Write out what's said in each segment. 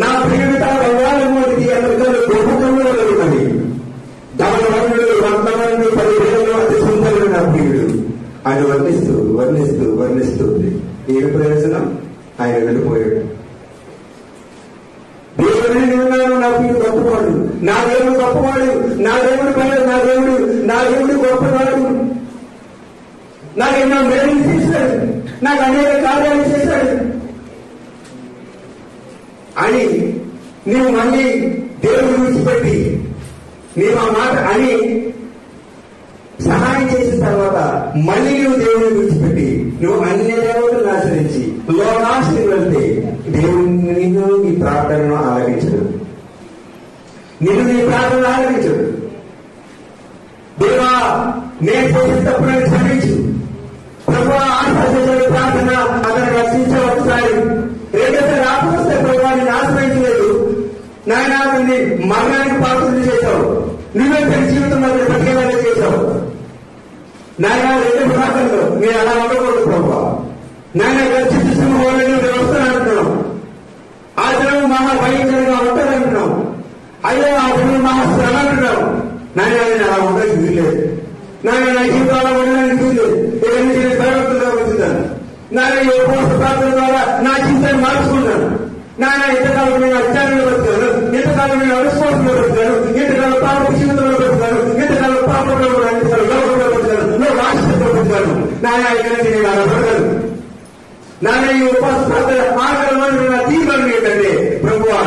నా ప్రియుడు తన బంగారం వంటిది అతని గొప్పతనంలో ఉన్నది. ధనవంతుడు 100 మంది 10,000 అతి సుందరుడు నా ప్రియుడు అని వర్ణిస్తుంది. ఏమి ప్రయోజనం? ఆయన వెళ్ళిపోయాడు. దేవుడిని విన్నాను, నా ప్రియుడు గొప్పవాడు, నా దేవుడు గొప్పవాడు, నా దేవుడు గొప్పవాడు, నాకు ఎన్నో మేలు చేశాడు, నాకు అనేక కార్యాలు చేశాడు అని నీవు మళ్ళీ దేవుడిని విడిచిపెట్టి నీవు ఆ మాట అని సహాయం చేసిన తర్వాత మళ్ళీ నువ్వు దేవుడిని విడిచిపెట్టి నువ్వు అన్ని దేవతలను ఆశ్రయించి లోకాశ్రయం వెళ్తే దేవుడు నిన్ను నీ ప్రార్థనను ఆలకించడు. దేవా నేను చేసిన తప్పులను క్షమించు. ప్రభువా ఆశ్రయించే ప్రార్థన అతను రక్షించే ఒకసారి రేపైతే రాకపోతే ప్రభువాన్ని ఆశ్రయించలేదు నాయన, అతన్ని మరణానికి పాత్రలు చేశావు, నువ్వే తన జీవితం మధ్య బతికేలాగా చేశావు నాయన. రేపు ప్రాంతంలో నేను అలా ఉండకూడదు ప్రభువా. నాయన గర్జిత సింహంలో వస్తానంటున్నాం, ఆ జనం మహా భయంకరంగా ఉంటారంటున్నాం, అయ్యో ఆ జనం మహా శ్రమ అంటున్నాం. నాయన నేను అలా ఉండడానికి వీల్లేదు నాయన, నా జీవితంలో ఉండడానికి వీల్లేదు. ఇవన్నీ నేను భయభక్తులుగా వచ్చిందాను నాయన. ఈ ఉపవాస ప్రార్థన ద్వారా నా జీవితాన్ని మార్చుకున్నాను నాయన. ఇంతకాలం నేను అత్యారంలో బతుకుతాను, ఇంతకాలం నేను అవిశ్వాసంలో బతుకుతాను, ఇంతకాలం పాప జీవితంలో బతుకుతాను, ఇంతకాలం పాపంలో లోకంలో బతుకుతాను, రాష్ట్రంలో బతుకుతాను నాయన. ఇక్కడ నేను అలా బతకను నాయన. ఈ ఉపవాస ప్రార్థన ఆకలిలో నా తీర్మానం ఏంటంటే ప్రభువా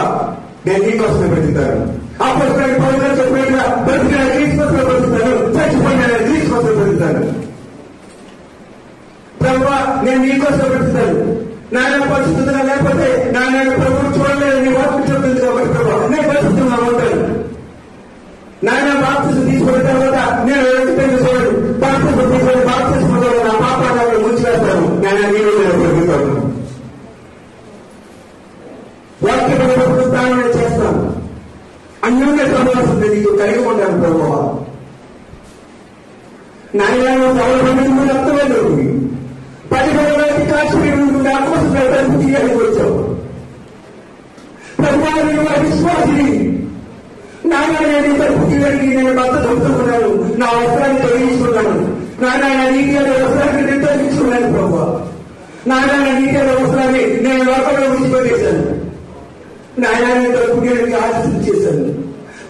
నేను నీకోసమే బ్రతుకుతాను. అప్పుడు పౌరులు చెప్పినట్టుగా బ్రతికిన క్రీస్తు బ్రతుకుతాను, చచ్చిపోయిన క్రీస్తు బ్రతుకుతాను. ప్రభువా నేను నీకోసం బ్రతుకుతాను నాయన. పరిస్థితులుగా లేకపోతే నాయన ప్రభుత్వం చూడలేదు, నీ వాక్యం చెప్తుంది కాబట్టి ప్రభావ నేను పరిస్థితులుగా ఉంటాను నాయన. బాప్తిజం తీసుకున్న తర్వాత నేను చూడడు, బాప్తిజం తీసుకుని బాప్తిజం నా పాపాలను ముంచివేస్తాను నాయన. నేను బ్రతుకుతాను, వాక్య స్థానం చేస్తాను, అన్యోన్య సమాసం నీకు కలిగి ఉంటాను ప్రభువా నాయన. సౌరభంగా అర్థమైంది 10,000 కాశ్మీర్ ఆత్మహత్య తీయడానికి వచ్చావు ప్రభుత్వ విశ్వాసిని నాయన. నేను తరపు తీయడానికి నేను భర్త చదువుతున్నాను, నా అవసరాన్ని తొలగించుకున్నాను నాయన. నీటి అవసరాన్ని నేను తొలగించుకున్నాను ప్రభావ నాయన. నీటి అవసరాన్ని నేను లోపల విడిచిపెట్టేశాను నాయన. నేను తరపు తీయడానికి ఆలోచన చేశాను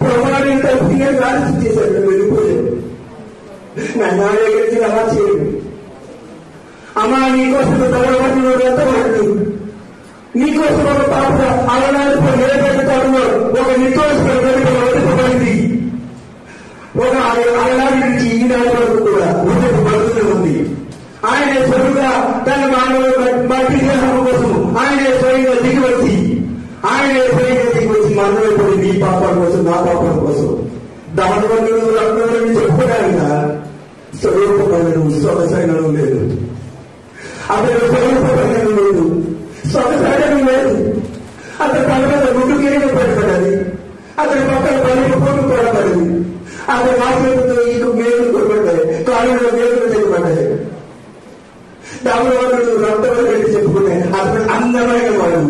ప్రభావ, నేను తరపు తీయడానికి ఆలోచన చేశాను. నేను వెళ్ళిపోయాను నాయన. దగ్గరికి అలా చేయను అమ్మా. నీకోసం తగలబడిన ఎంతవరకు నీకోసం ఒక పాప అలనాడు నిలబెట్టుతాడు, ఒక నిర్దోషపడింది, ఒక అలనాటి నుంచి ఈనాడు వరకు కూడా బతుకుతూ ఉంది. ఆయన స్వయంగా తన మానవ మట్టి దేహం కోసం ఆయన స్వయంగా దిగివచ్చి మనలో నీ పాపాల కోసం నా పాపాల కోసం దానివల్ల రక్తం చెప్పుకోవడానికి స్వరూపమైన సొగసైనను లేదు, అతను స్వరూపమైన లేదు, సొగసైన లేదు. అతని పక్కన గుడ్డు కిరీటం పెట్టబడింది, అతని పక్కన పనులు పోటు పడబడింది, అతని మాటలతో ఈ మేలు కొట్టబడ్డాయి, కాళ్ళలో మేలు తెగబడ్డాయి. దానివల్ల రక్తం పెట్టి చెప్పుకునే అతను అందమైన వాడు.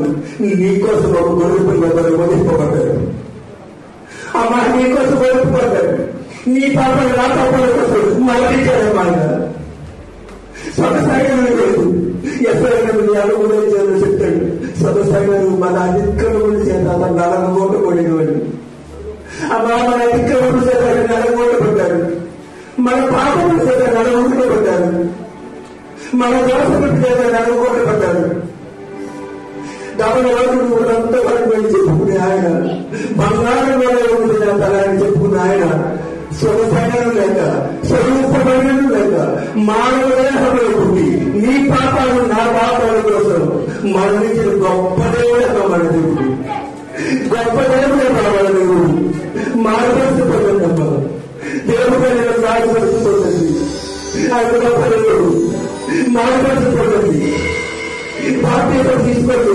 నీకోసం ఒక గొర్రెపై ఎవరు వదిలిపోబడ్డారు అమ్మా, నీకోసం వదిలిపోబడ్డారు. నీ పాపలు నా పాపల కోసం మరణించారన్నమాట. స్వతసాగం లేదు, ఎప్పుడైనా నీ అనుభవం చెప్తాడు. స్వతసాగం మన అతిక్రమణ చేత నలగోట కొడినవాడు అమ్మా. మన అతిక్రమణ చేత నలగోట పడ్డారు, మన పాపముల చేత నలగోట పడ్డారు, మన దోషముల చేత నలగోట పడ్డారు. దాని వరకు వరకు వెళ్ళి చెప్పుకునే ఆయన బంగారం వల్ల ఉంటుంది నా తలాన్ని చెప్పుకున్న ఆయన స్వతసాగం లేక స్వరూపమైన లేక మానవ దేహంలో పుట్టి నీ పాపాలు నా పాపాల కోసం మరణించిన గొప్ప దేవుడు మన దేవుడు, గొప్ప దేవుడే మన దేవుడు. మానవపరచబడ్డమ్మ దేవుడు సాగుపరచబడింది, ఆయన గొప్ప దేవుడు మానవపరచబడింది. బాధ్యత తీసుకోండి,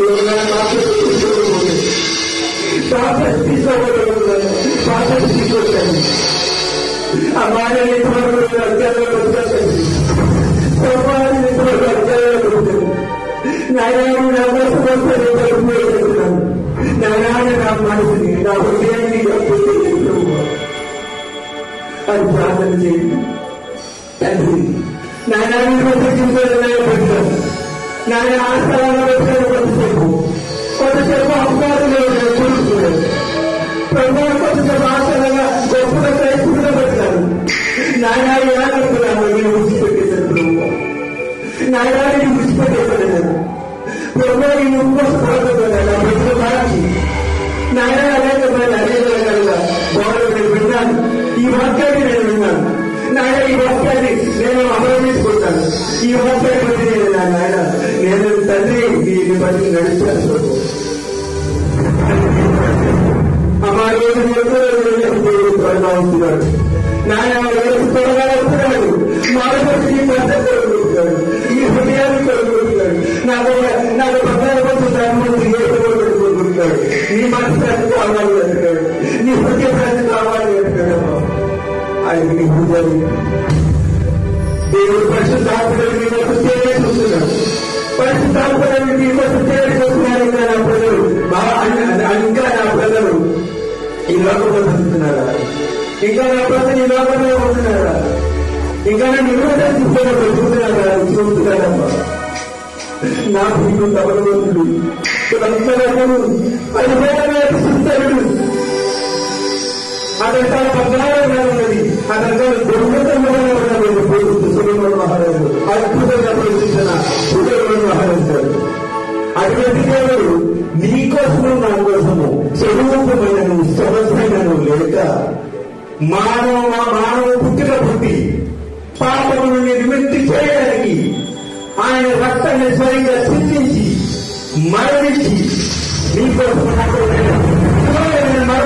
బాధ్యత తీసుకొచ్చాను. ఆ మాట ఎంతవరకు అత్యారంలో వచ్చేసండి, అత్యారంలో వచ్చాను. నాయన నా కోసం నాయన అది ప్రార్థన చేయండి. తండ్రి నాయన పెట్టాను, నాయన ఆ స్థలంలో పెట్టాను. కొంతసేపు అవకాశం చూసుకున్నాను ప్రభు, కొంతసేపు ఆశ్చర్యంగా గొప్పగా క్రైస్తుగా పెట్టాను. నాయన ఏమనుకున్నాను, నేను విడిచిపెట్టేశాను ప్రభు, నాయన నేను విడిచిపెట్టేశాను ప్రభు. నేను ఉపవాసపడుతున్నాను ప్రజలు మార్చి నాయన అనేక రకాలుగా గౌరవ నేను విన్నాను, ఈ వాక్యాన్ని నేను విన్నాను. నాయన ఈ వాక్యాన్ని నేను అమలు చేసుకుంటాను. ఈ వాక్యాన్ని బట్టి నేను నాయన నేను తండ్రి దీన్ని బట్టి నడిచాను. అమ్మా రోజు దేవుడు త్వరగా ఉంటున్నాడు. నాయన త్వరగా వస్తున్నాడు. మానవుడికి కొడుకుంటున్నాడు, ఈ హృదయాన్ని కొడుకుంటున్నాడు. నాకు పద్నాలుగు రోజులు ధర్మం కోరుకుంటున్నాడు. నీ మనసు కావాలి అంటున్నాడు, నీ హృదయాన్ని కావాలి అంటున్నాడు. ఆయన నీ హృదయాన్ని దేవుడు పరిశుద్ధాత్మని నీ కోసం సేవ చూస్తున్నాడు. పరిశుద్ధాత్మని నీ కోసం సేవ చూస్తున్నారు. ఇంకా నా ప్రజలు ఇంకా నా ప్రజలు ఈ లోకంలో బతుకుతున్నారా? ఇంకా నా ప్రజలు ఈ లోకంలో ఉంటున్నారా? ఇంకా నా నిరోధం బతుకుతున్నారా? చూస్తున్నారమ్మా. నా భూమి తమలవంతుడు అది సుందరుడు. అతను తన పద్నాలుగు ఉన్నది, అతను దుర్గతంగా మహారాజు అద్భుతంగా ప్రదర్శించిన మహారాజు. అటువంటి దేవుడు నీ కోసము నా కోసము స్వరూపమైనను సమస్తమైనను లేక మానవ పుట్టిన పుట్టి పాపమును నివృత్తి చేయడానికి ఆయన రక్తాన్ని స్వయంగా చింతించి మరణించి నీ కోసం మరణ